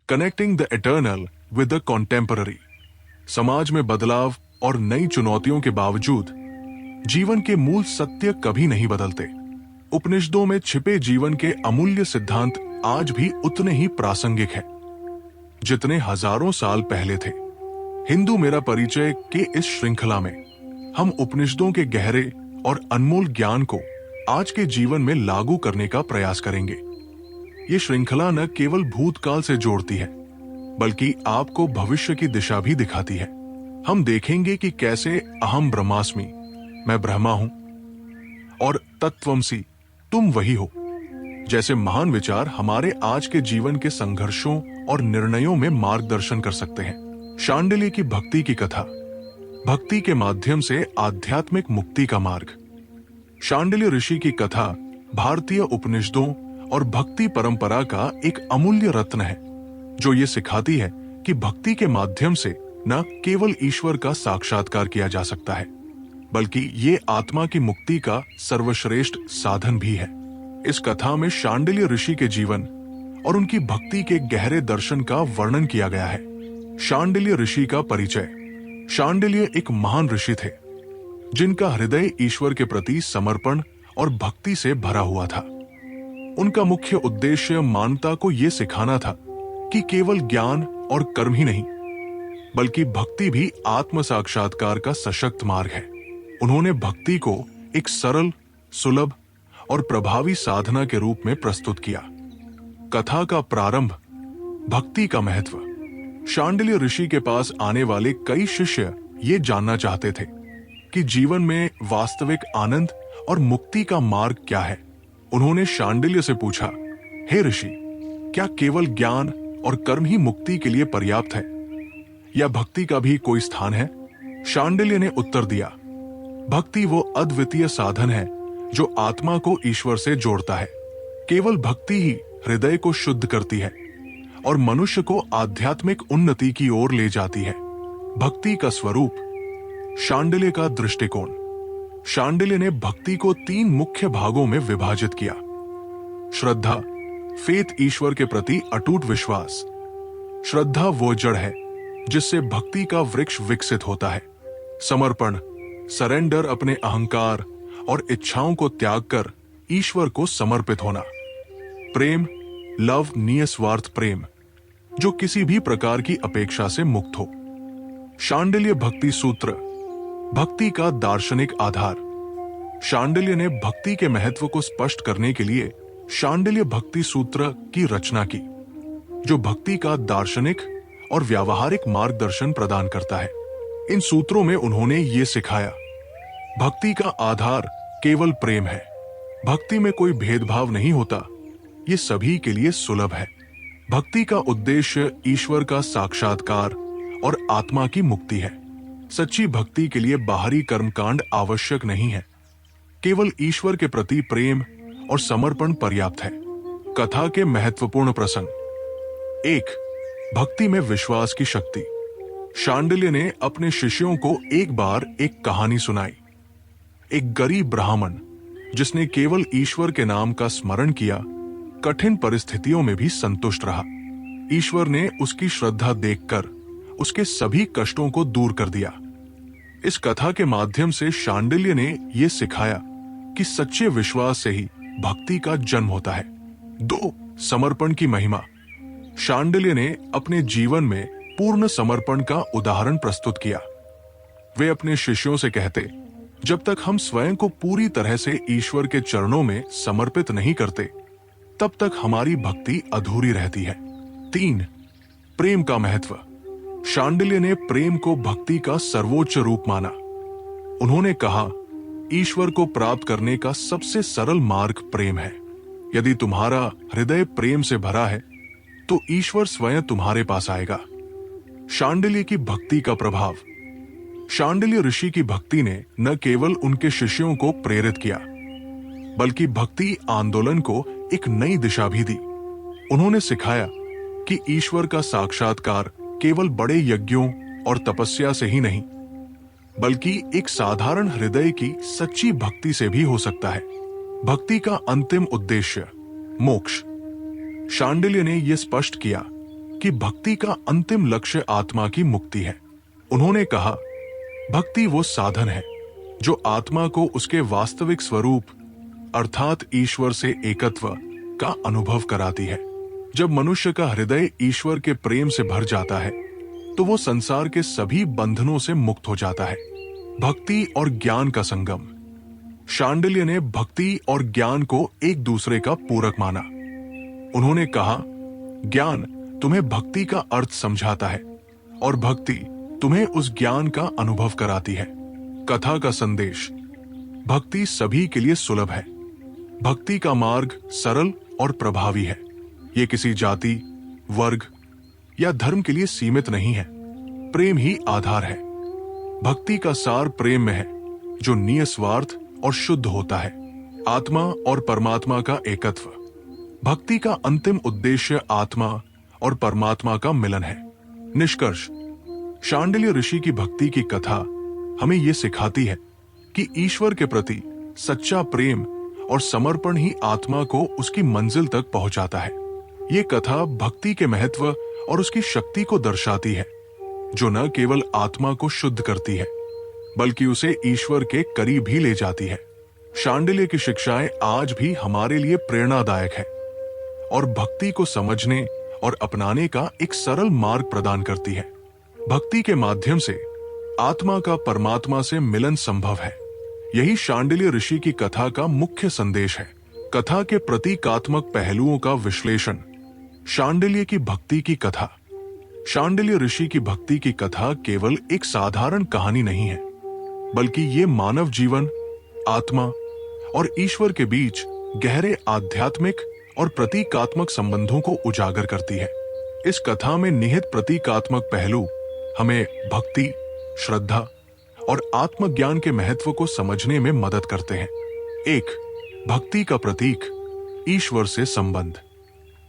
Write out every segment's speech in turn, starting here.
Connecting the eternal with the contemporary. समाज में बदलाव और नई चुनौतियों के बावजूद जीवन के मूल सत्य कभी नहीं बदलते। उपनिषदों में छिपे जीवन के अमूल्य सिद्धांत आज भी उतने ही प्रासंगिक हैं जितने हजारों साल पहले थे। हिंदू मेरा परिचय के इस श्रृंखला में हम उपनिषदों के गहरे और अनमोल ज्ञान को आज के जीवन में लागू करने का प्रयास करेंगे। ये श्रृंखला न केवल भूतकाल से जोड़ती है बल्कि आपको भविष्य की दिशा भी दिखाती है। हम देखेंगे कि कैसे अहम ब्रह्मास्मि, मैं ब्रह्मा हूं, और तत्त्वमसि, तुम वही हो जैसे महान विचार हमारे आज के जीवन के संघर्षों और निर्णयों में मार्गदर्शन कर सकते हैं। शांडिल्य की भक्ति की कथा, भक्ति के माध्यम से आध्यात्मिक मुक्ति का मार्ग। शांडिल्य ऋषि की कथा भारतीय उपनिषदों और भक्ति परंपरा का एक अमूल्य रत्न है जो ये सिखाती है कि भक्ति के माध्यम से न केवल ईश्वर का साक्षात्कार किया जा सकता है बल्कि ये आत्मा की मुक्ति का सर्वश्रेष्ठ साधन भी है। इस कथा में शांडिल्य ऋषि के जीवन और उनकी भक्ति के गहरे दर्शन का वर्णन किया गया है। शांडिल्य ऋषि का परिचय। शांडिल्य एक महान ऋषि थे जिनका हृदय ईश्वर के प्रति समर्पण और भक्ति से भरा हुआ था। उनका मुख्य उद्देश्य मानवता को यह सिखाना था कि केवल ज्ञान और कर्म ही नहीं बल्कि भक्ति भी आत्म साक्षात्कार का सशक्त मार्ग है। उन्होंने भक्ति को एक सरल, सुलभ और प्रभावी साधना के रूप में प्रस्तुत किया। कथा का प्रारंभ, भक्ति का महत्व। शांडिल्य ऋषि के पास आने वाले कई शिष्य ये जानना चाहते थे कि जीवन में वास्तविक आनंद और मुक्ति का मार्ग क्या है। उन्होंने शांडिल्य से पूछा, हे ऋषि, क्या केवल ज्ञान और कर्म ही मुक्ति के लिए पर्याप्त है या भक्ति का भी कोई स्थान है? शांडिल्य ने उत्तर दिया, भक्ति वो अद्वितीय साधन है जो आत्मा को ईश्वर से जोड़ता है। केवल भक्ति ही हृदय को शुद्ध करती है और मनुष्य को आध्यात्मिक उन्नति की ओर ले जाती है। भक्ति का स्वरूप, शांडिल्य का दृष्टिकोण। शांडिल्य ने भक्ति को 3 मुख्य भागों में विभाजित किया। श्रद्धा, फेथ, ईश्वर के प्रति अटूट विश्वास। श्रद्धा वो जड़ है जिससे भक्ति का वृक्ष विकसित होता है। समर्पण, सरेंडर, अपने अहंकार और इच्छाओं को त्याग कर ईश्वर को समर्पित होना। प्रेम, लव, निस्वार्थ प्रेम जो किसी भी प्रकार की अपेक्षा से मुक्त हो। शांडिल्य भक्ति सूत्र, भक्ति का दार्शनिक आधार। शांडिल्य ने भक्ति के महत्व को स्पष्ट करने के लिए शांडिल्य भक्ति सूत्र की रचना की जो भक्ति का दार्शनिक और व्यावहारिक मार्गदर्शन प्रदान करता है। इन सूत्रों में उन्होंने ये सिखाया, भक्ति का आधार केवल प्रेम है। भक्ति में कोई भेदभाव नहीं होता, ये सभी के लिए सुलभ है। भक्ति का उद्देश्य ईश्वर का साक्षात्कार और आत्मा की मुक्ति है। सच्ची भक्ति के लिए बाहरी कर्मकांड आवश्यक नहीं है, केवल ईश्वर के प्रति प्रेम और समर्पण पर्याप्त है। कथा के महत्वपूर्ण प्रसंग। 1. भक्ति में विश्वास की शक्ति। शांडिल्य ने अपने शिष्यों को एक बार एक कहानी सुनाई। एक गरीब ब्राह्मण जिसने केवल ईश्वर के नाम का स्मरण किया, कठिन परिस्थितियों में भी संतुष्ट रहा। ईश्वर ने उसकी श्रद्धा देखकर उसके सभी कष्टों को दूर कर दिया। इस कथा के माध्यम से शांडिल्य ने यह सिखाया कि सच्चे विश्वास से ही भक्ति का जन्म होता है। 2. समर्पण की महिमा। शांडिल्य ने अपने जीवन में पूर्ण समर्पण का उदाहरण प्रस्तुत किया। वे अपने शिष्यों से कहते, जब तक हम स्वयं को पूरी तरह से ईश्वर के चरणों में समर्पित नहीं करते तब तक हमारी भक्ति अधूरी रहती है। 3. प्रेम का महत्व। शांडिल्य ने प्रेम को भक्ति का सर्वोच्च रूप माना। उन्होंने कहा, ईश्वर को प्राप्त करने का सबसे सरल मार्ग प्रेम है। यदि तुम्हारा हृदय प्रेम से भरा है तो ईश्वर स्वयं तुम्हारे पास आएगा। शांडिल्य की भक्ति का प्रभाव। शांडिल्य ऋषि की भक्ति ने न केवल उनके शिष्यों को प्रेरित किया बल्कि भक्ति आंदोलन को एक नई दिशा भी दी। उन्होंने सिखाया कि ईश्वर का साक्षात्कार केवल बड़े यज्ञों और तपस्या से ही नहीं बल्कि एक साधारण हृदय की सच्ची भक्ति से भी हो सकता है। भक्ति का अंतिम उद्देश्य मोक्ष। शांडिल्य ने यह स्पष्ट किया कि भक्ति का अंतिम लक्ष्य आत्मा की मुक्ति है। उन्होंने कहा, भक्ति वो साधन है जो आत्मा को उसके वास्तविक स्वरूप अर्थात ईश्वर से एकत्व का अनुभव कराती है। जब मनुष्य का हृदय ईश्वर के प्रेम से भर जाता है तो वो संसार के सभी बंधनों से मुक्त हो जाता है। भक्ति और ज्ञान का संगम। शांडिल्य ने भक्ति और ज्ञान को एक दूसरे का पूरक माना। उन्होंने कहा, ज्ञान तुम्हें भक्ति का अर्थ समझाता है और भक्ति तुम्हें उस ज्ञान का अनुभव कराती है। कथा का संदेश। भक्ति सभी के लिए सुलभ है। भक्ति का मार्ग सरल और प्रभावी है। ये किसी जाति, वर्ग या धर्म के लिए सीमित नहीं है। प्रेम ही आधार है। भक्ति का सार प्रेम में है जो निस्वार्थ और शुद्ध होता है। आत्मा और परमात्मा का एकत्व। भक्ति का अंतिम उद्देश्य आत्मा और परमात्मा का मिलन है। निष्कर्ष। शांडिल्य ऋषि की भक्ति की कथा हमें यह सिखाती है कि ईश्वर के प्रति सच्चा प्रेम और समर्पण ही आत्मा को उसकी मंजिल तक पहुंचाता है। ये कथा भक्ति के महत्व और उसकी शक्ति को दर्शाती है, जो न केवल आत्मा को शुद्ध करती है बल्कि उसे ईश्वर के करीब भी ले जाती है। शांडिल्य की शिक्षाएं आज भी हमारे लिए प्रेरणादायक है और भक्ति को समझने और अपनाने का एक सरल मार्ग प्रदान करती है। भक्ति के माध्यम से आत्मा का परमात्मा से मिलन संभव है। यही शांडिल्य ऋषि की कथा का मुख्य संदेश है। कथा के प्रतीकात्मक पहलुओं का विश्लेषण। शांडिल्य की भक्ति की कथा। शांडिल्य ऋषि की भक्ति की कथा केवल एक साधारण कहानी नहीं है, बल्कि ये मानव जीवन, आत्मा और ईश्वर के बीच गहरे आध्यात्मिक और प्रतीकात्मक संबंधों को उजागर करती है। इस कथा में निहित प्रतीकात्मक पहलू हमें भक्ति, श्रद्धा और आत्मज्ञान के महत्व को समझने में मदद करते हैं। 1. भक्ति का प्रतीक, ईश्वर से संबंध।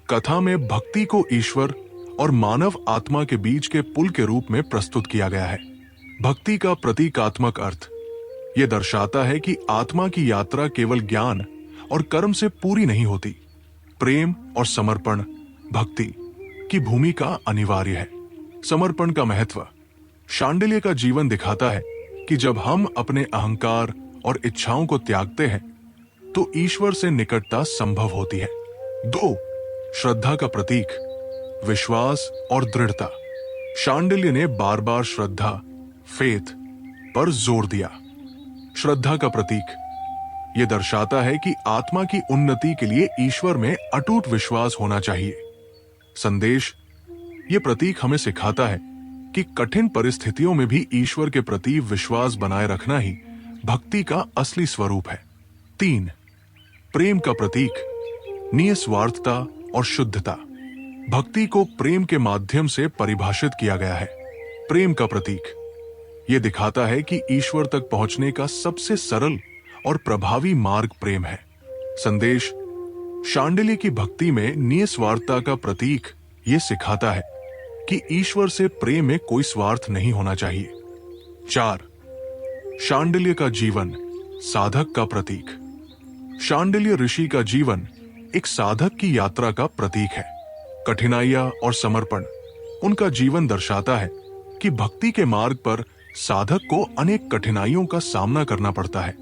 कथा में भक्ति को ईश्वर और मानव आत्मा के बीच के पुल के रूप में प्रस्तुत किया गया है। भक्ति का प्रतीकात्मक अर्थ यह दर्शाता है कि आत्मा की यात्रा केवल ज्ञान और कर्म से पूरी नहीं होती। प्रेम और समर्पण भक्ति की भूमिका अनिवार्य है। समर्पण का महत्व। शांडिल्य का जीवन दिखाता है कि जब हम अपने अहंकार और इच्छाओं को त्यागते हैं तो ईश्वर से निकटता संभव होती है। 2. श्रद्धा का प्रतीक, विश्वास और दृढ़ता। शांडिल्य ने बार बार श्रद्धा, फेथ पर जोर दिया। श्रद्धा का प्रतीक यह दर्शाता है कि आत्मा की उन्नति के लिए ईश्वर में अटूट विश्वास होना चाहिए। संदेश। यह प्रतीक हमें सिखाता है कि कठिन परिस्थितियों में भी ईश्वर के प्रति विश्वास बनाए रखना ही भक्ति का असली स्वरूप है। 3. प्रेम का प्रतीक, निस्वार्थता और शुद्धता। भक्ति को प्रेम के माध्यम से परिभाषित किया गया है। प्रेम का प्रतीक यह दिखाता है कि ईश्वर तक पहुंचने का सबसे सरल और प्रभावी मार्ग प्रेम है। संदेश। शांडिल्य की भक्ति में निस्वार्थता का प्रतीक यह सिखाता है कि ईश्वर से प्रेम में कोई स्वार्थ नहीं होना चाहिए। 4. शांडिल्य का जीवन, साधक का प्रतीक। शांडिल्य ऋषि का जीवन एक साधक की यात्रा का प्रतीक है। कठिनाइयां और समर्पण उनका जीवन दर्शाता है कि भक्ति के मार्ग पर साधक को अनेक कठिनाइयों का सामना करना पड़ता है,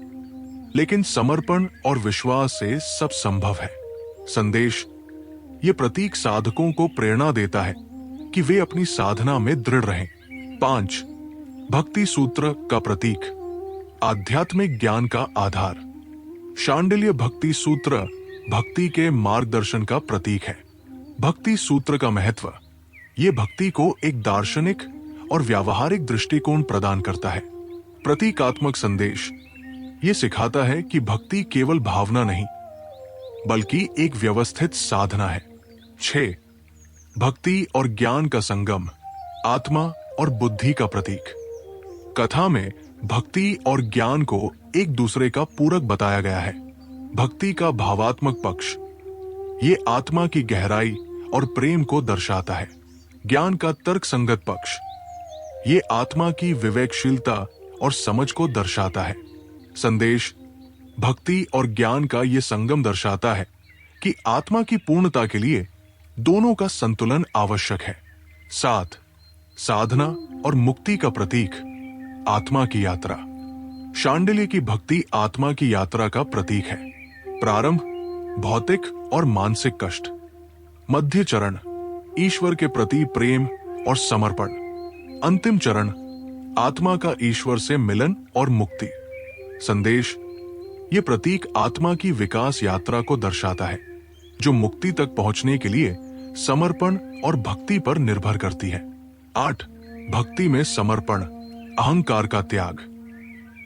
लेकिन समर्पण और विश्वास से सब संभव है। संदेश। ये प्रतीक साधकों को प्रेरणा देता है कि वे अपनी साधना में दृढ़ रहें। 5. भक्ति सूत्र का प्रतीक, आध्यात्मिक ज्ञान का आधार। शांडिल्य भक्ति सूत्र भक्ति के मार्गदर्शन का प्रतीक है। भक्ति सूत्र का महत्व। ये भक्ति को एक दार्शनिक और व्यावहारिक दृष्टिकोण प्रदान करता है। प्रतीकात्मक संदेश। ये सिखाता है कि भक्ति केवल भावना नहीं बल्कि एक व्यवस्थित साधना है। 6. भक्ति और ज्ञान का संगम, आत्मा और बुद्धि का प्रतीक। कथा में भक्ति और ज्ञान को एक दूसरे का पूरक बताया गया है। भक्ति का भावात्मक पक्ष ये आत्मा की गहराई और प्रेम को दर्शाता है। ज्ञान का तर्क संगत पक्ष ये आत्मा की विवेकशीलता और समझ को दर्शाता है। संदेश। भक्ति और ज्ञान का ये संगम दर्शाता है कि आत्मा की पूर्णता के लिए दोनों का संतुलन आवश्यक है। 7 साधना और मुक्ति का प्रतीक, आत्मा की यात्रा। शांडिल्य की भक्ति आत्मा की यात्रा का प्रतीक है। प्रारंभ भौतिक और मानसिक कष्ट, मध्य चरण ईश्वर के प्रति प्रेम और समर्पण, अंतिम चरण आत्मा का ईश्वर से मिलन और मुक्ति। संदेश, ये प्रतीक आत्मा की विकास यात्रा को दर्शाता है, जो मुक्ति तक पहुंचने के लिए समर्पण और भक्ति पर निर्भर करती है। 8 भक्ति में समर्पण, अहंकार का त्याग।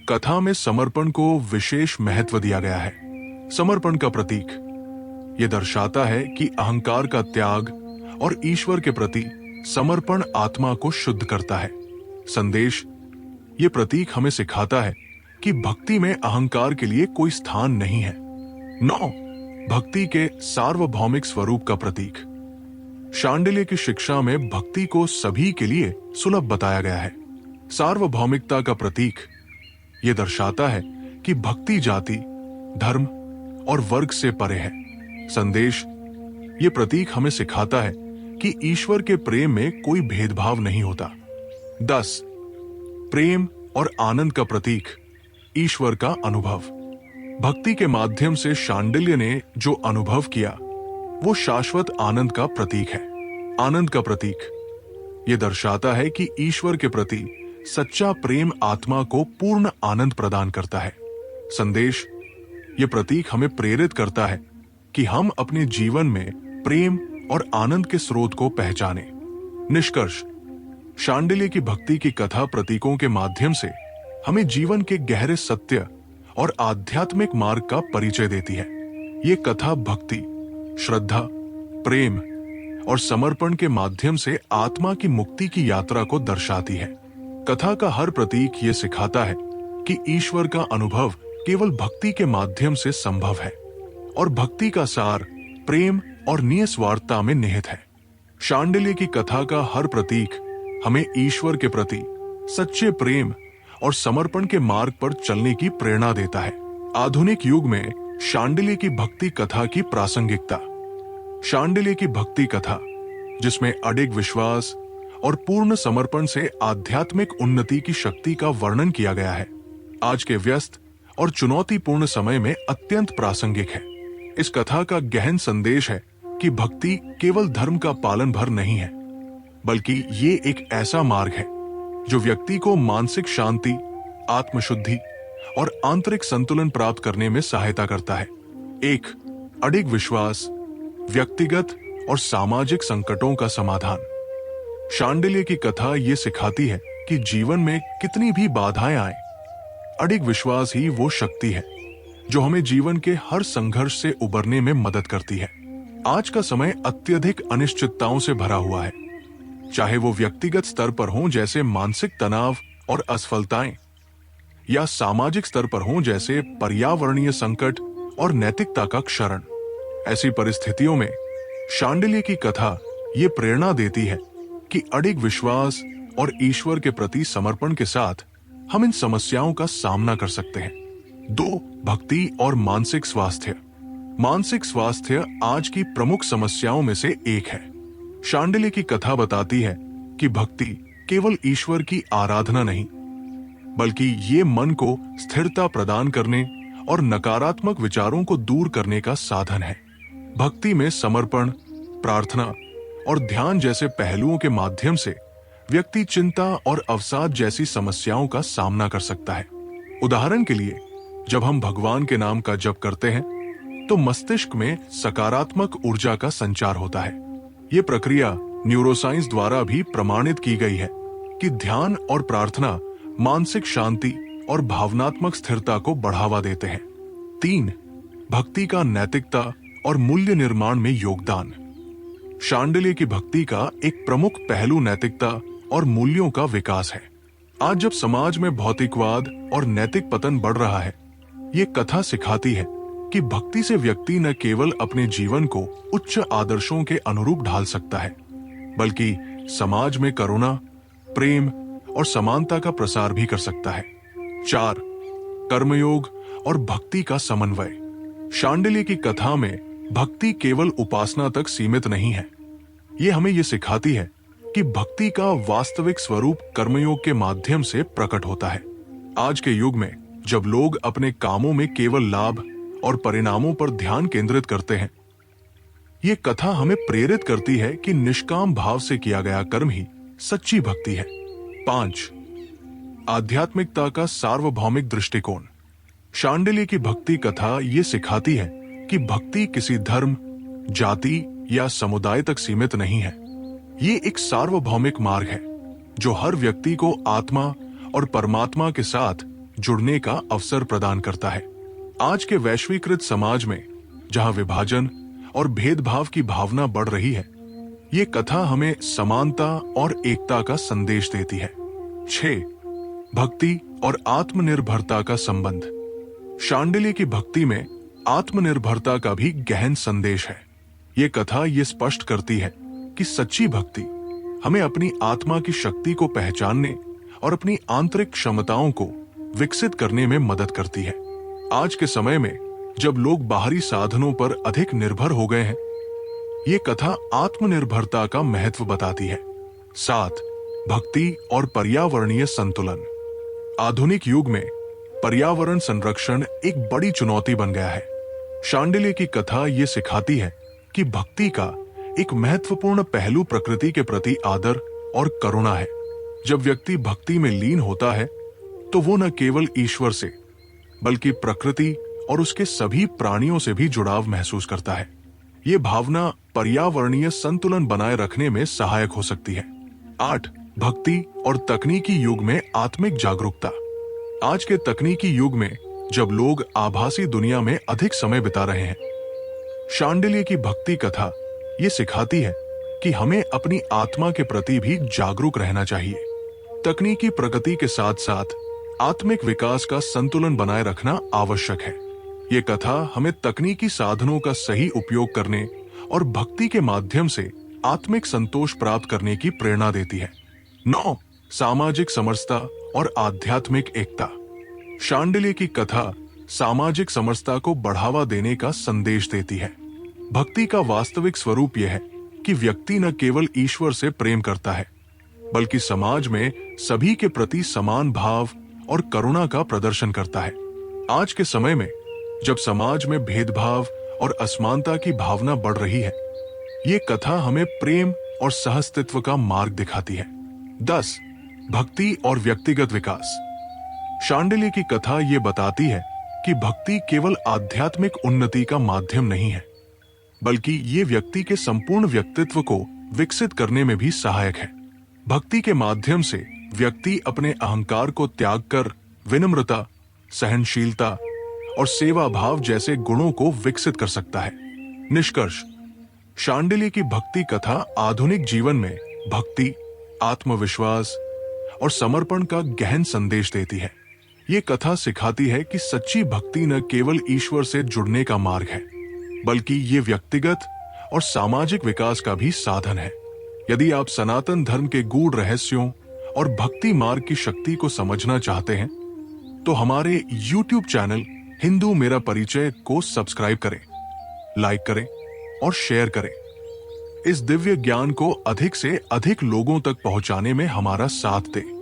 कथा में समर्पण को विशेष महत्व दिया गया है। समर्पण का प्रतीक, यह दर्शाता है कि अहंकार का त्याग और ईश्वर के प्रति समर्पण आत्मा को शुद्ध करता है। संदेश, ये प्रतीक हमें सिखाता है कि भक्ति में अहंकार के लिए कोई स्थान नहीं है। 9 भक्ति के सार्वभौमिक स्वरूप का प्रतीक। शांडिल्य की शिक्षा में भक्ति को सभी के लिए सुलभ बताया गया है। सार्वभौमिकता का प्रतीक, यह दर्शाता है कि भक्ति जाति, धर्म और वर्ग से परे है। संदेश, ये प्रतीक हमें सिखाता है कि ईश्वर के प्रेम में कोई भेदभाव नहीं होता। 10 प्रेम और आनंद का प्रतीक, ईश्वर का अनुभव। भक्ति के माध्यम से शांडिल्य ने जो अनुभव किया वो शाश्वत आनंद का प्रतीक है। आनंद का प्रतीक, यह दर्शाता है कि ईश्वर के प्रति सच्चा प्रेम आत्मा को पूर्ण आनंद प्रदान करता है। संदेश, यह प्रतीक हमें प्रेरित करता है कि हम अपने जीवन में प्रेम और आनंद के स्रोत को पहचानें। निष्कर्ष, शांडिल्य की भक्ति की कथा प्रतीकों के माध्यम से हमें जीवन के गहरे सत्य और आध्यात्मिक मार्ग का परिचय देती है। ये कथा भक्ति, श्रद्धा, प्रेम और समर्पण के माध्यम से आत्मा की मुक्ति की यात्रा को दर्शाती है। कथा का हर प्रतीक ये सिखाता है कि ईश्वर का अनुभव केवल भक्ति के माध्यम से संभव है और भक्ति का सार प्रेम और निस्वार्थता में निहित है। शांडिल्य की कथा का हर प्रतीक हमें ईश्वर के प्रति सच्चे प्रेम और समर्पण के मार्ग पर चलने की प्रेरणा देता है। आधुनिक युग में शांडिल्य की भक्ति कथा की प्रासंगिकता। शांडिल्य की भक्ति कथा, जिसमें अडिग विश्वास और पूर्ण समर्पण से आध्यात्मिक उन्नति की शक्ति का वर्णन किया गया है, आज के व्यस्त और चुनौतीपूर्ण समय में अत्यंत प्रासंगिक है। इस कथा का गहन संदेश है कि भक्ति केवल धर्म का पालन भर नहीं है, बल्कि ये एक ऐसा मार्ग है जो व्यक्ति को मानसिक शांति, आत्मशुद्धि और आंतरिक संतुलन प्राप्त करने में सहायता करता है। 1 अडिग विश्वास, व्यक्तिगत और सामाजिक संकटों का समाधान। शांडिल्य की कथा ये सिखाती है कि जीवन में कितनी भी बाधाएं आए, अडिग विश्वास ही वो शक्ति है जो हमें जीवन के हर संघर्ष से उबरने में मदद करती है। आज का समय अत्यधिक अनिश्चितताओं से भरा हुआ है, चाहे वो व्यक्तिगत स्तर पर हों जैसे मानसिक तनाव और असफलताएं, या सामाजिक स्तर पर हों जैसे पर्यावरणीय संकट और नैतिकता का क्षरण। ऐसी परिस्थितियों में शांडिल्य की कथा ये प्रेरणा देती है कि अडिग विश्वास और ईश्वर के प्रति समर्पण के साथ हम इन समस्याओं का सामना कर सकते हैं। 2 भक्ति और मानसिक स्वास्थ्य। मानसिक स्वास्थ्य आज की प्रमुख समस्याओं में से एक है। शांडिल्य की कथा बताती है कि भक्ति केवल ईश्वर की आराधना नहीं, बल्कि ये मन को स्थिरता प्रदान करने और नकारात्मक विचारों को दूर करने का साधन है। भक्ति में समर्पण, प्रार्थना और ध्यान जैसे पहलुओं के माध्यम से व्यक्ति चिंता और अवसाद जैसी समस्याओं का सामना कर सकता है। उदाहरण के लिए, जब हम भगवान के नाम का जप करते हैं तो मस्तिष्क में सकारात्मक ऊर्जा का संचार होता है। ये प्रक्रिया न्यूरोसाइंस द्वारा भी प्रमाणित की गई है कि ध्यान और प्रार्थना मानसिक शांति और भावनात्मक स्थिरता को बढ़ावा देते हैं। 3 भक्ति का नैतिकता और मूल्य निर्माण में योगदान। शांडिल्य की भक्ति का एक प्रमुख पहलू नैतिकता और मूल्यों का विकास है। आज जब समाज में भौतिकवाद और नैतिक पतन बढ़ रहा है, ये कथा सिखाती है कि भक्ति से व्यक्ति न केवल अपने जीवन को उच्च आदर्शों के अनुरूप ढाल सकता है, बल्कि समाज में करुणा, प्रेम और समानता का प्रसार भी कर सकता है। 4 कर्मयोग और भक्ति का समन्वय। शांडिल्य की कथा में भक्ति केवल उपासना तक सीमित नहीं है, ये हमें ये सिखाती है कि भक्ति का वास्तविक स्वरूप कर्मयोग के माध्यम से प्रकट होता है। आज के युग में जब लोग अपने कामों में केवल लाभ और परिणामों पर ध्यान केंद्रित करते हैं, ये कथा हमें प्रेरित करती है कि निष्काम भाव से किया गया कर्म ही सच्ची भक्ति है। 5. आध्यात्मिकता का सार्वभौमिक दृष्टिकोण। शांडिल्य की भक्ति कथा ये सिखाती है कि भक्ति किसी धर्म, जाति या समुदाय तक सीमित नहीं है। ये एक सार्वभौमिक मार्ग है जो हर व्यक्ति को आत्मा और परमात्मा के साथ जुड़ने का अवसर प्रदान करता है। आज के वैश्वीकृत समाज में जहां विभाजन और भेदभाव की भावना बढ़ रही है, ये कथा हमें समानता और एकता का संदेश देती है। 6. भक्ति और आत्मनिर्भरता का संबंध। शांडिल्य की भक्ति में आत्मनिर्भरता का भी गहन संदेश है। ये कथा ये स्पष्ट करती है कि सच्ची भक्ति हमें अपनी आत्मा की शक्ति को पहचानने और अपनी आंतरिक क्षमताओं को विकसित करने में मदद करती है। आज के समय में जब लोग बाहरी साधनों पर अधिक निर्भर हो गए हैं, ये कथा आत्मनिर्भरता का महत्व बताती है। 7. भक्ति और पर्यावरणीय संतुलन। आधुनिक युग में पर्यावरण संरक्षण एक बड़ी चुनौती बन गया है। शांडिल्य की कथा ये सिखाती है कि भक्ति का एक महत्वपूर्ण पहलू प्रकृति के प्रति आदर और करुणा है। जब व्यक्ति भक्ति में लीन होता है तो वो न केवल ईश्वर से बल्कि प्रकृति और उसके सभी प्राणियों से भी जुड़ाव महसूस करता है। ये भावना पर्यावरणीय संतुलन बनाए रखने में सहायक हो सकती है। 8. भक्ति और तकनीकी युग में आत्मिक जागरूकता। आज के तकनीकी युग में जब लोग आभासी दुनिया में अधिक समय बिता रहे हैं, शांडिल्य की भक्ति कथा ये सिखाती है कि हमें अपनी आत्मा के प्रति भी जागरूक रहना चाहिए। तकनीकी प्रगति के साथ साथ आत्मिक विकास का संतुलन बनाए रखना आवश्यक है। ये कथा हमें तकनीकी साधनों का सही उपयोग करने और भक्ति के माध्यम से आत्मिक संतोष प्राप्त करने की प्रेरणा देती है। 9. सामाजिक समरसता और आध्यात्मिक एकता। शांडिल्य की कथा सामाजिक समरसता को बढ़ावा देने का संदेश देती है। भक्ति का वास्तविक स्वरूप यह है कि व्यक्ति न केवल ईश्वर से प्रेम करता है बल्कि समाज में सभी के प्रति समान भाव और करुणा का प्रदर्शन करता है। आज के समय में जब समाज में भेदभाव और असमानता की भावना बढ़ रही है, ये कथा हमें प्रेम और सहअस्तित्व का मार्ग दिखाती है। 10. भक्ति और व्यक्तिगत विकास। शांडिल्य की कथा ये बताती है कि भक्ति केवल आध्यात्मिक उन्नति का माध्यम नहीं है बल्कि ये व्यक्ति के संपूर्ण व्यक्तित्व को विकसित करने में भी सहायक है। भक्ति के माध्यम से व्यक्ति अपने अहंकार को त्याग कर विनम्रता, सहनशीलता और सेवा भाव जैसे गुणों को विकसित कर सकता है। निष्कर्ष, शांडिल्य की भक्ति कथा आधुनिक जीवन में भक्ति, आत्मविश्वास और समर्पण का गहन संदेश देती है। ये कथा सिखाती है कि सच्ची भक्ति न केवल ईश्वर से जुड़ने का मार्ग है बल्कि ये व्यक्तिगत और सामाजिक विकास का भी साधन है। यदि आप सनातन धर्म के गूढ़ रहस्यों और भक्ति मार्ग की शक्ति को समझना चाहते हैं तो हमारे YouTube चैनल हिंदू मेरा परिचय को सब्सक्राइब करें, लाइक करें और शेयर करें। इस दिव्य ज्ञान को अधिक से अधिक लोगों तक पहुंचाने में हमारा साथ दें।